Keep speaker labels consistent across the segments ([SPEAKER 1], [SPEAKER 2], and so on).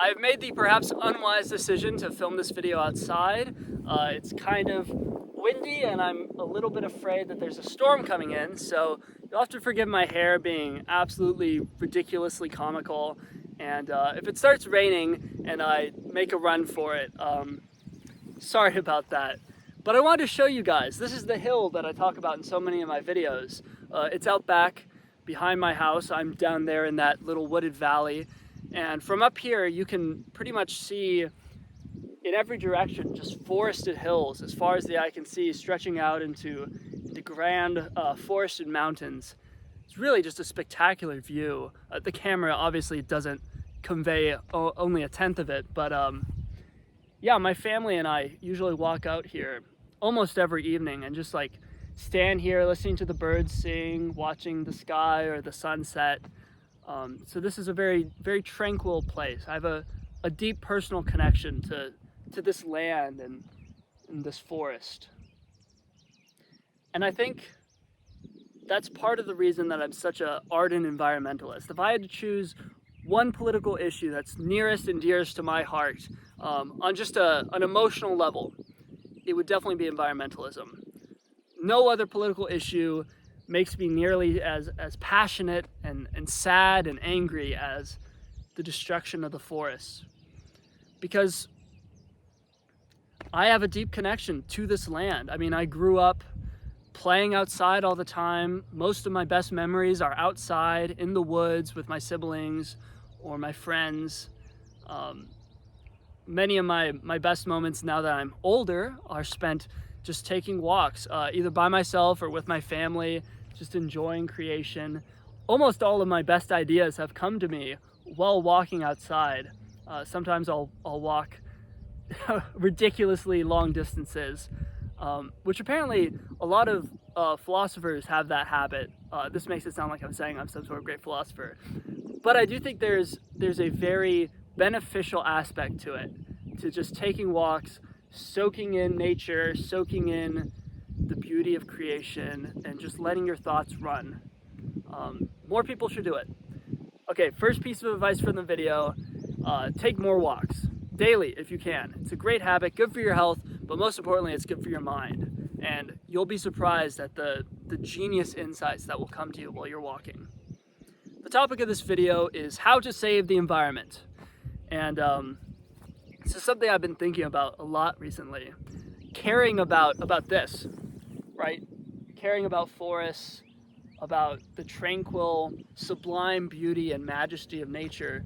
[SPEAKER 1] I've made the perhaps unwise decision to film this video outside. It's kind of windy and I'm a little bit afraid that there's a storm coming in, so you'll have to forgive my hair being absolutely ridiculously comical. And if it starts raining and I make a run for it, sorry about that. But I wanted to show you guys, this is the hill that I talk about in so many of my videos. It's out back behind my house. I'm down there in that little wooded valley. And from up here, you can pretty much see in every direction just forested hills as far as the eye can see, stretching out into the grand forested mountains. It's really just a spectacular view. The camera obviously doesn't convey only a tenth of it, but yeah, my family and I usually walk out here almost every evening and just like stand here listening to the birds sing, watching the sky or the sunset. So this is a very, very tranquil place. I have a deep personal connection to this land and this forest. And I think that's part of the reason that I'm such an ardent environmentalist. If I had to choose one political issue that's nearest and dearest to my heart on just an emotional level, it would definitely be environmentalism. No other political issue makes me nearly as passionate and sad and angry as the destruction of the forests. Because I have a deep connection to this land. I mean, I grew up playing outside all the time. Most of my best memories are outside in the woods with my siblings or my friends. Many of my best moments now that I'm older are spent just taking walks, either by myself or with my family, just enjoying creation. Almost all of my best ideas have come to me while walking outside. Sometimes I'll walk ridiculously long distances, which apparently a lot of philosophers have that habit. This makes it sound like I'm saying I'm some sort of great philosopher. But I do think there's a very beneficial aspect to it, to just taking walks, soaking in nature, soaking in the beauty of creation, and just letting your thoughts run. More people should do it. Okay, first piece of advice from the video, take more walks, daily if you can. It's a great habit, good for your health, but most importantly, it's good for your mind. And you'll be surprised at the genius insights that will come to you while you're walking. The topic of this video is how to save the environment. And this is something I've been thinking about a lot recently. Caring about this, right? Caring about forests, about the tranquil, sublime beauty and majesty of nature.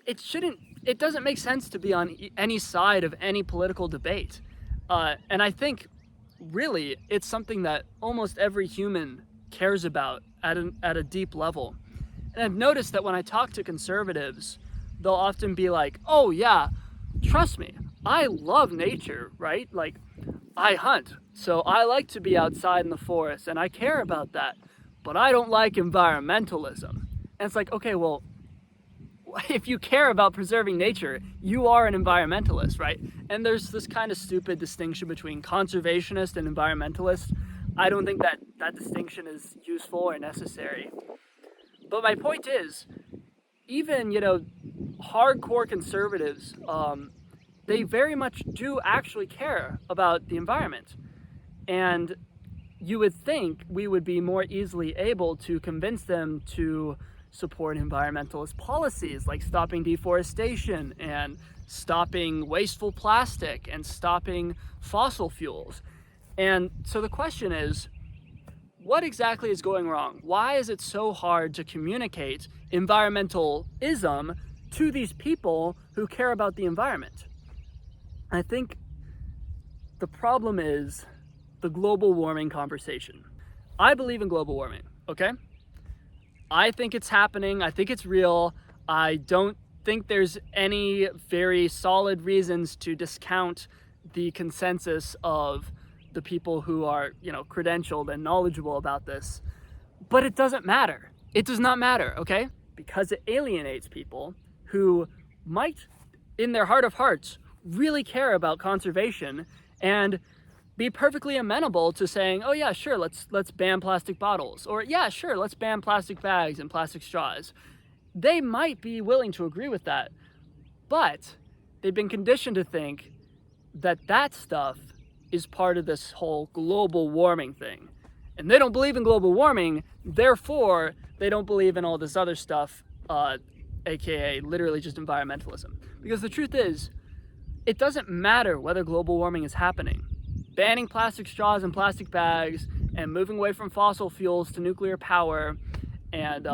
[SPEAKER 1] It doesn't make sense to be on any side of any political debate. And I think really it's something that almost every human cares about at a deep level. And I've noticed that when I talk to conservatives, they'll often be like, oh yeah, trust me, I love nature, right? Like, I hunt, so I like to be outside in the forest and I care about that, but I don't like environmentalism. And it's like, okay, well, if you care about preserving nature, you are an environmentalist, right? And there's this kind of stupid distinction between conservationist and environmentalist. I don't think that distinction is useful or necessary. But my point is, even, hardcore conservatives, they very much do actually care about the environment. And you would think we would be more easily able to convince them to support environmentalist policies like stopping deforestation and stopping wasteful plastic and stopping fossil fuels. And so the question is, what exactly is going wrong? Why is it so hard to communicate environmentalism to these people who care about the environment? I think the problem is the global warming conversation. I believe in global warming, okay? I think it's happening. I think it's real. I don't think there's any very solid reasons to discount the consensus of the people who are, credentialed and knowledgeable about this. But it doesn't matter. It does not matter, okay? Because it alienates people who might, in their heart of hearts, really care about conservation and be perfectly amenable to saying, oh yeah, sure, let's ban plastic bottles, or yeah, sure, let's ban plastic bags and plastic straws. They might be willing to agree with that, But they've been conditioned to think that that stuff is part of this whole global warming thing. And they don't believe in global warming, therefore they don't believe in all this other stuff, aka literally just environmentalism. Because the truth is, it doesn't matter whether global warming is happening. Banning plastic straws and plastic bags and moving away from fossil fuels to nuclear power and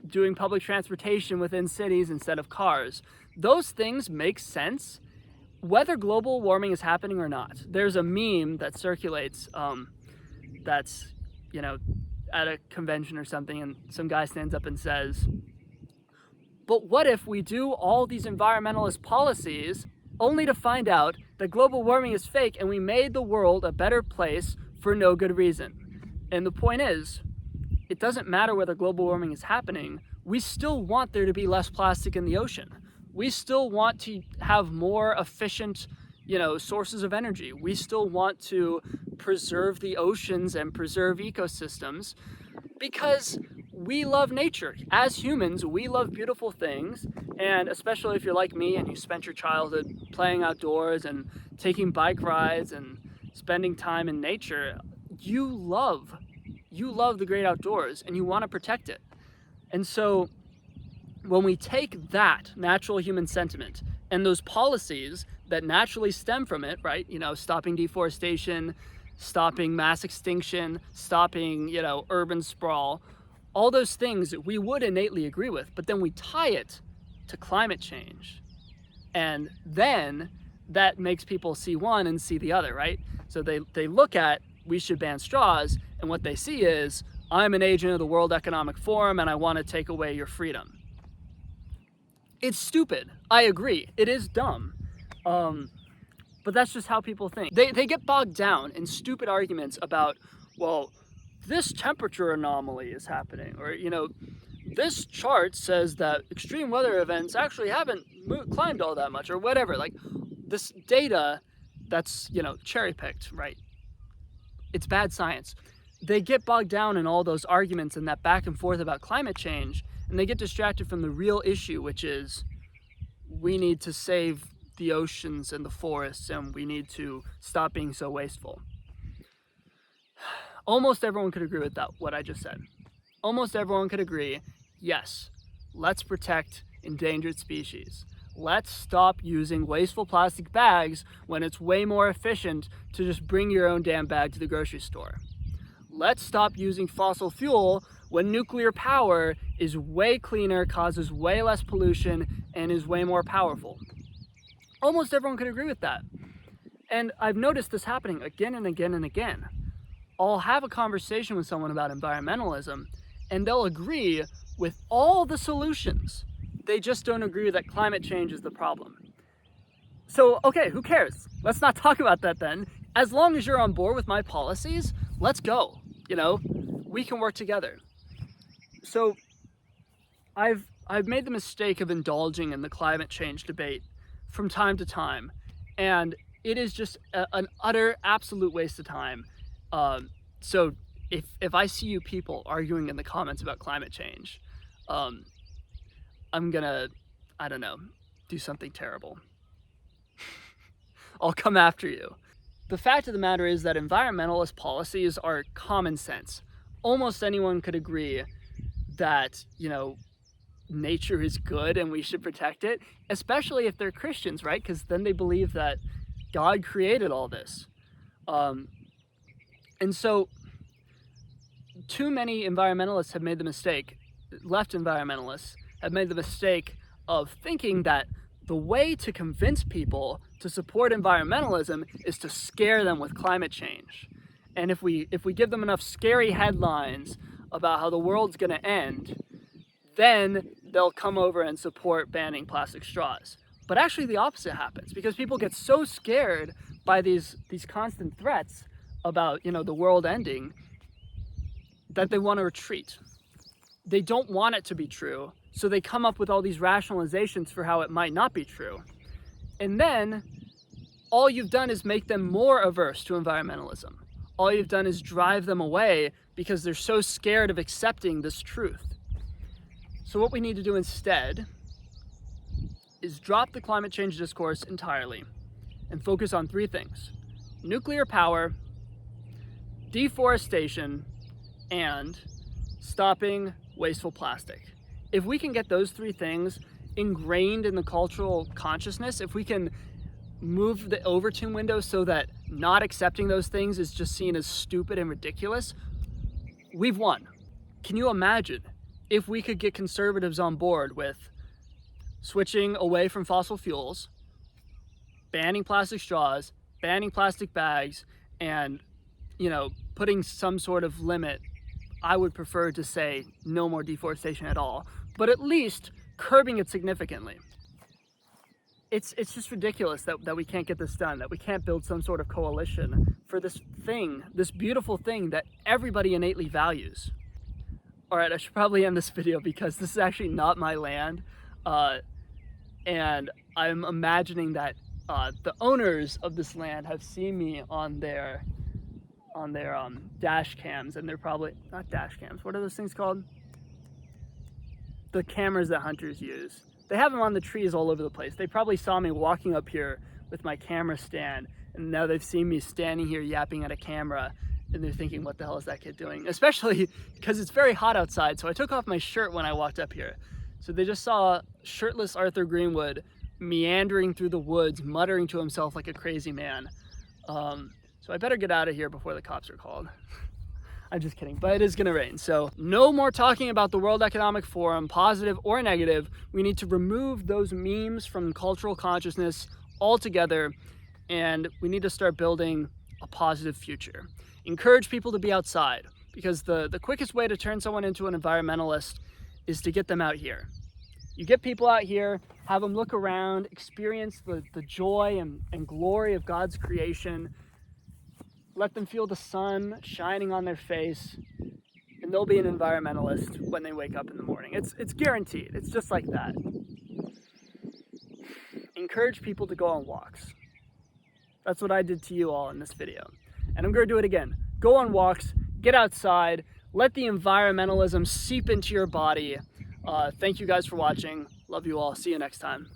[SPEAKER 1] doing public transportation within cities instead of cars. Those things make sense whether global warming is happening or not. There's a meme that circulates that's, at a convention or something, and some guy stands up and says, but what if we do all these environmentalist policies only to find out that global warming is fake and we made the world a better place for no good reason? And the point is, it doesn't matter whether global warming is happening, we still want there to be less plastic in the ocean. We still want to have more efficient, sources of energy. We still want to preserve the oceans and preserve ecosystems because we love nature. As humans, we love beautiful things, and especially if you're like me and you spent your childhood playing outdoors and taking bike rides and spending time in nature, you love the great outdoors and you want to protect it. And so when we take that natural human sentiment and those policies that naturally stem from it, right? Stopping deforestation, stopping mass extinction, stopping, urban sprawl, all those things we would innately agree with, but then we tie it to climate change. And then that makes people see one and see the other, right? So they look at, we should ban straws, and what they see is, I'm an agent of the World Economic Forum and I want to take away your freedom. It's stupid. I agree. It is dumb. But that's just how people think. They get bogged down in stupid arguments about, well, this temperature anomaly is happening, or, this chart says that extreme weather events actually haven't climbed all that much, or whatever. Like, this data that's, cherry-picked, right? It's bad science. They get bogged down in all those arguments and that back and forth about climate change, and they get distracted from the real issue, which is we need to save the oceans and the forests, and we need to stop being so wasteful. Almost everyone could agree with that, what I just said. Almost everyone could agree, yes, let's protect endangered species. Let's stop using wasteful plastic bags when it's way more efficient to just bring your own damn bag to the grocery store. Let's stop using fossil fuel when nuclear power is way cleaner, causes way less pollution, and is way more powerful. Almost everyone could agree with that. And I've noticed this happening again and again and again. I'll have a conversation with someone about environmentalism, and they'll agree with all the solutions. They just don't agree that climate change is the problem. So, okay, who cares? Let's not talk about that then. As long as you're on board with my policies, let's go. We can work together. So, I've made the mistake of indulging in the climate change debate from time to time, and it is just an utter, absolute waste of time. So if I see you people arguing in the comments about climate change, I'm gonna, do something terrible. I'll come after you. The fact of the matter is that environmentalist policies are common sense. Almost anyone could agree that, nature is good and we should protect it, especially if they're Christians, right? Because then they believe that God created all this. And so too many environmentalists have made the mistake, left environmentalists have made the mistake of thinking that the way to convince people to support environmentalism is to scare them with climate change. And if we give them enough scary headlines about how the world's going to end, then they'll come over and support banning plastic straws. But actually the opposite happens, because people get so scared by these constant threats about, the world ending, that they want to retreat. They don't want it to be true, so they come up with all these rationalizations for how it might not be true. And then all you've done is make them more averse to environmentalism. All you've done is drive them away because they're so scared of accepting this truth. So what we need to do instead is drop the climate change discourse entirely and focus on 3 things: nuclear power, deforestation, and stopping wasteful plastic. If we can get those 3 things ingrained in the cultural consciousness, if we can move the Overton window so that not accepting those things is just seen as stupid and ridiculous, we've won. Can you imagine if we could get conservatives on board with switching away from fossil fuels, banning plastic straws, banning plastic bags, and, putting some sort of limit? I would prefer to say no more deforestation at all, but at least curbing it significantly. It's just ridiculous that we can't get this done, that we can't build some sort of coalition for this thing, this beautiful thing that everybody innately values. All right, I should probably end this video because this is actually not my land, and I'm imagining that the owners of this land have seen me on their dash cams, and they're probably not dash cams. What are those things called? The cameras that hunters use. They have them on the trees all over the place. They probably saw me walking up here with my camera stand, and now they've seen me standing here yapping at a camera, and they're thinking, what the hell is that kid doing? Especially because it's very hot outside, so I took off my shirt when I walked up here. So they just saw shirtless Arthur Greenwood meandering through the woods, muttering to himself like a crazy man. So I better get out of here before the cops are called. I'm just kidding, but it is gonna rain. So no more talking about the World Economic Forum, positive or negative. We need to remove those memes from cultural consciousness altogether, and we need to start building a positive future. Encourage people to be outside, because the quickest way to turn someone into an environmentalist is to get them out here. You get people out here, have them look around, experience the joy and glory of God's creation, let them feel the sun shining on their face, and they'll be an environmentalist when they wake up in the morning. It's guaranteed. It's just like that. Encourage people to go on walks. That's what I did to you all in this video. And I'm going to do it again. Go on walks, get outside, let the environmentalism seep into your body. Thank you guys for watching. Love you all. See you next time.